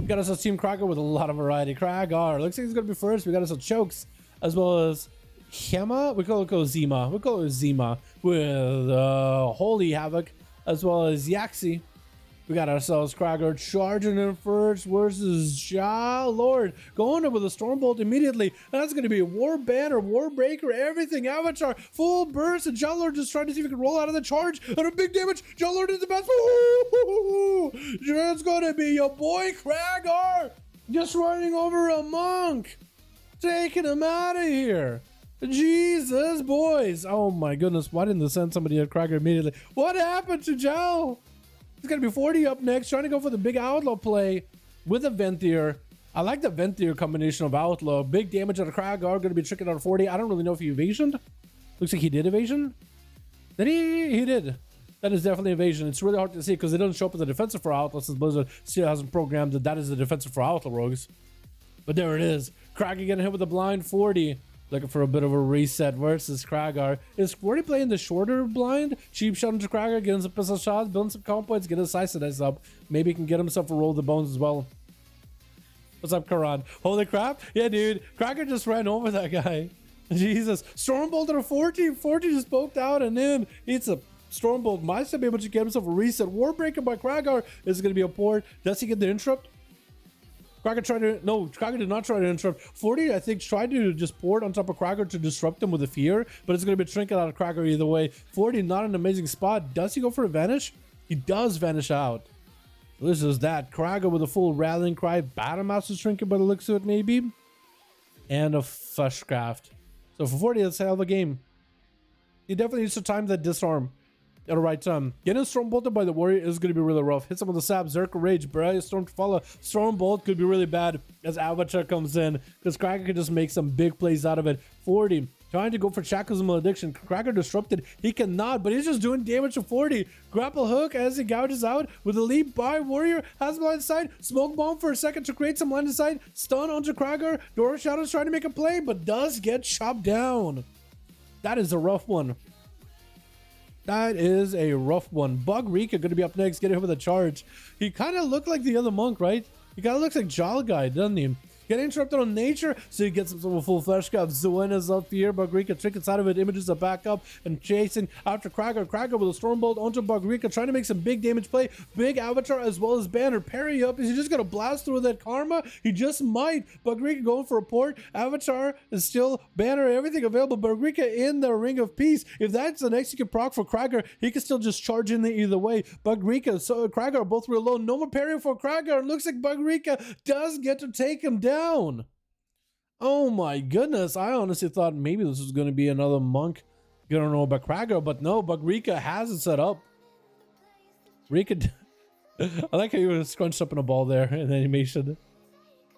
We got us a Team Krager with a lot of variety. Kragar looks like he's gonna be first. We got us a Chokes as well as Hema. We call it Zima. We call it Zima with Holy Havoc as well as Yaxi. We got ourselves Krager charging in first versus Ja Lord. Going in with a Stormbolt immediately. And that's going to be a War Banner, War Breaker, everything. Avatar, full burst. And Ja Lord just trying to see if he can roll out of the charge. And a big damage. Ja Lord is the best. It's going to be your boy Krager. Just running over a monk. Taking him out of here. Jesus, boys. Oh my goodness. Why didn't they send somebody at Krager immediately? What happened to Jal? He's going to be 40 up next, trying to go for the big Outlaw play with a Venthyr. I like the Venthyr combination of Outlaw. Big damage out of Kragar, going to be tricking out of 40. I don't really know if he evasioned. Looks like he did evasion. Then he did. That is definitely evasion. It's really hard to see because it doesn't show up as a defensive for Outlaw since Blizzard still hasn't programmed that is the defensive for Outlaw rogues. But there it is. Kragar getting hit with a blind 40. Looking for a bit of a reset versus Kragar. Is 40 playing the shorter blind? Cheap shot into Kragar, getting some pistol shots, building some comp points, get his size up. Maybe he can get himself a roll of the bones as well. What's up, Karan? Holy crap. Yeah, dude. Kragar just ran over that guy. Jesus. Stormbolt at a 40. 40 just poked out and in. It's a Stormbolt. Might still be able to get himself a reset. Warbreaker by Kragar is going to be a port. Does he get the interrupt? Kragar tried to, no, Kragar did not try to interrupt. 40, I think, tried to just port on top of Kragar to disrupt him with a fear, but it's going to be a trinket out of Kragar either way. 40, not an amazing spot. Does he go for a vanish? He does vanish out. This is that. Kragar with a full rallying cry. Battlemaster's trinket by the looks of it, maybe. And a Fleshcraft. So for 40, that's how the game. He definitely needs to time that disarm at the right time. Getting Stormbolted by the Warrior is going to be really rough. Hits him with the Sap, Zerk Rage, Brilliant Storm to follow. Stormbolt could be really bad as Avatar comes in because Kragar could just make some big plays out of it. 40, trying to go for Shackles and Malediction. Kragar disrupted. He cannot, but he's just doing damage to 40. Grapple hook as he gouges out with a leap by Warrior. Has blind sight. Smoke bomb for a second to create some line of sight. Stun onto Kragar. Door Shadows trying to make a play, but does get chopped down. That is a rough one. That is a rough one. Bug Rika going to be up next, getting hit with a charge. He kind of looked like the other monk, right? He kind of looks like Jal Guy, doesn't he? Getting interrupted on nature, so he gets himself a full flesh cup. Zuena's up here. Bug Rika trinkets out of it. Images are back up and chasing after Kragar. Kragar with a Stormbolt onto Bug Rika, trying to make some big damage play. Big Avatar as well as Banner. Parry up. Is he just going to blast through that Karma? He just might. Bug Rika going for a port. Avatar is still Banner. Everything available. Bug Rika in the Ring of Peace. If that's the next you can proc for Kragar, he can still just charge in there either way. Bug Rika, so Kragar are both real low. No more parry for Kragar. Looks like Bug Rika does get to take him down. Oh my goodness, I honestly thought maybe this was going to be another monk. You don't know about Kragar, but no, Bug Rika has it set up. Rika, I like how you were scrunched up in a ball there in animation.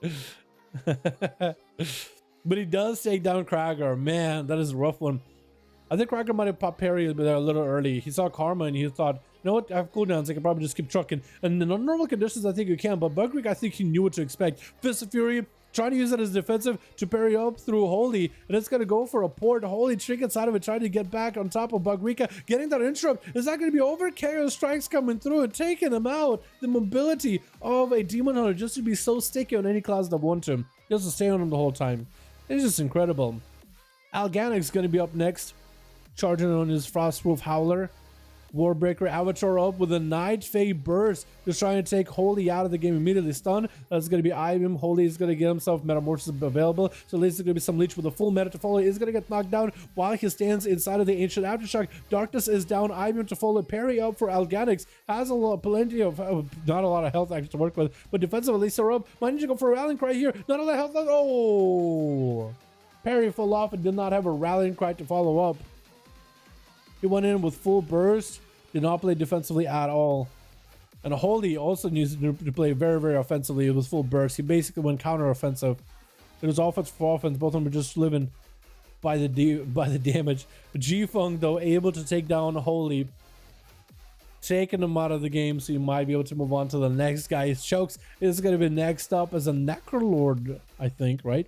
But he does take down Kragar. Man, that is a rough one. I think Kragar might have popped parry there a little early. He saw Karma and he thought, you know what, I have cooldowns, I can probably just keep trucking. And in normal conditions, I think you can, but Bug Rika, I think he knew what to expect. Fist of Fury, trying to use it as defensive to parry up through Holy, and it's going to go for a port. Holy trinkets out of it, trying to get back on top of Bug Rika, getting that interrupt. Is that going to be over? Chaos Strikes coming through and taking him out. The mobility of a Demon Hunter just to be so sticky on any class that want him, just to stay on him the whole time. It's just incredible. Alganic's going to be up next, charging on his Frostwolf Howler. Warbreaker Avatar up with a Night Fae Burst, just trying to take Holy out of the game immediately. Stun. That's going to be Ibium. Holy is going to get himself Metamorphosis available, so at least there's going to be some Leech with a full meta to follow. He's going to get knocked down while he stands inside of the Ancient Aftershock. Darkness is down. Ibium to follow. Parry up for Alganix. Has plenty of, not a lot of health actually to work with, but defensive at least are up. Might need to go for a Rallying Cry here. Not a lot of health left. Oh! Parry full off and did not have a Rallying Cry to follow up. He went in with full burst, did not play defensively at all. And Holy also needs to play very, very offensively with full burst. He basically went counter-offensive. It was offense for offense. Both of them were just living by the damage. G-Fung, though, able to take down Holy, taking him out of the game, so you might be able to move on to the next guy. Chokes is going to be next up as a Necrolord, I think, right?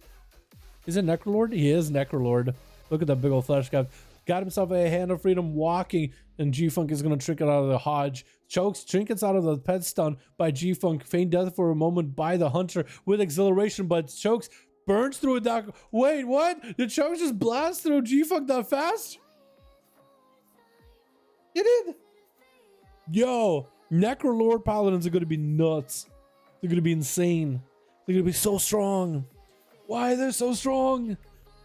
Is it Necrolord? He is Necrolord. Look at that big old flesh guy. got himself a hand of freedom walking, and G-Funk is going to trick it out of the Hodge. Chokes, trinkets out of the pet stun by G-Funk, feign death for a moment by the Hunter with exhilaration, but Chokes burns through a dock. Wait, what? Did Chokes just blast through G-Funk that fast? It did. Yo, Necrolord Paladins are going to be nuts. They're going to be insane. They're going to be so strong. Why they're so strong?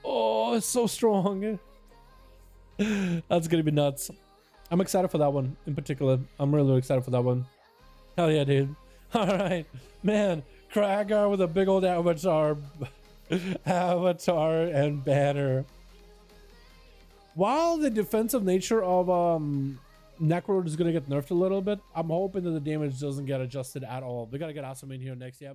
Oh, it's so strong. That's going to be nuts. I'm excited for that one in particular. I'm really excited for that one. Hell yeah, dude. All right, man. Kragar with a big old avatar. Avatar and banner. While the defensive nature of Necrolord is going to get nerfed a little bit, I'm hoping that the damage doesn't get adjusted at all. We got to get awesome in here next, yeah.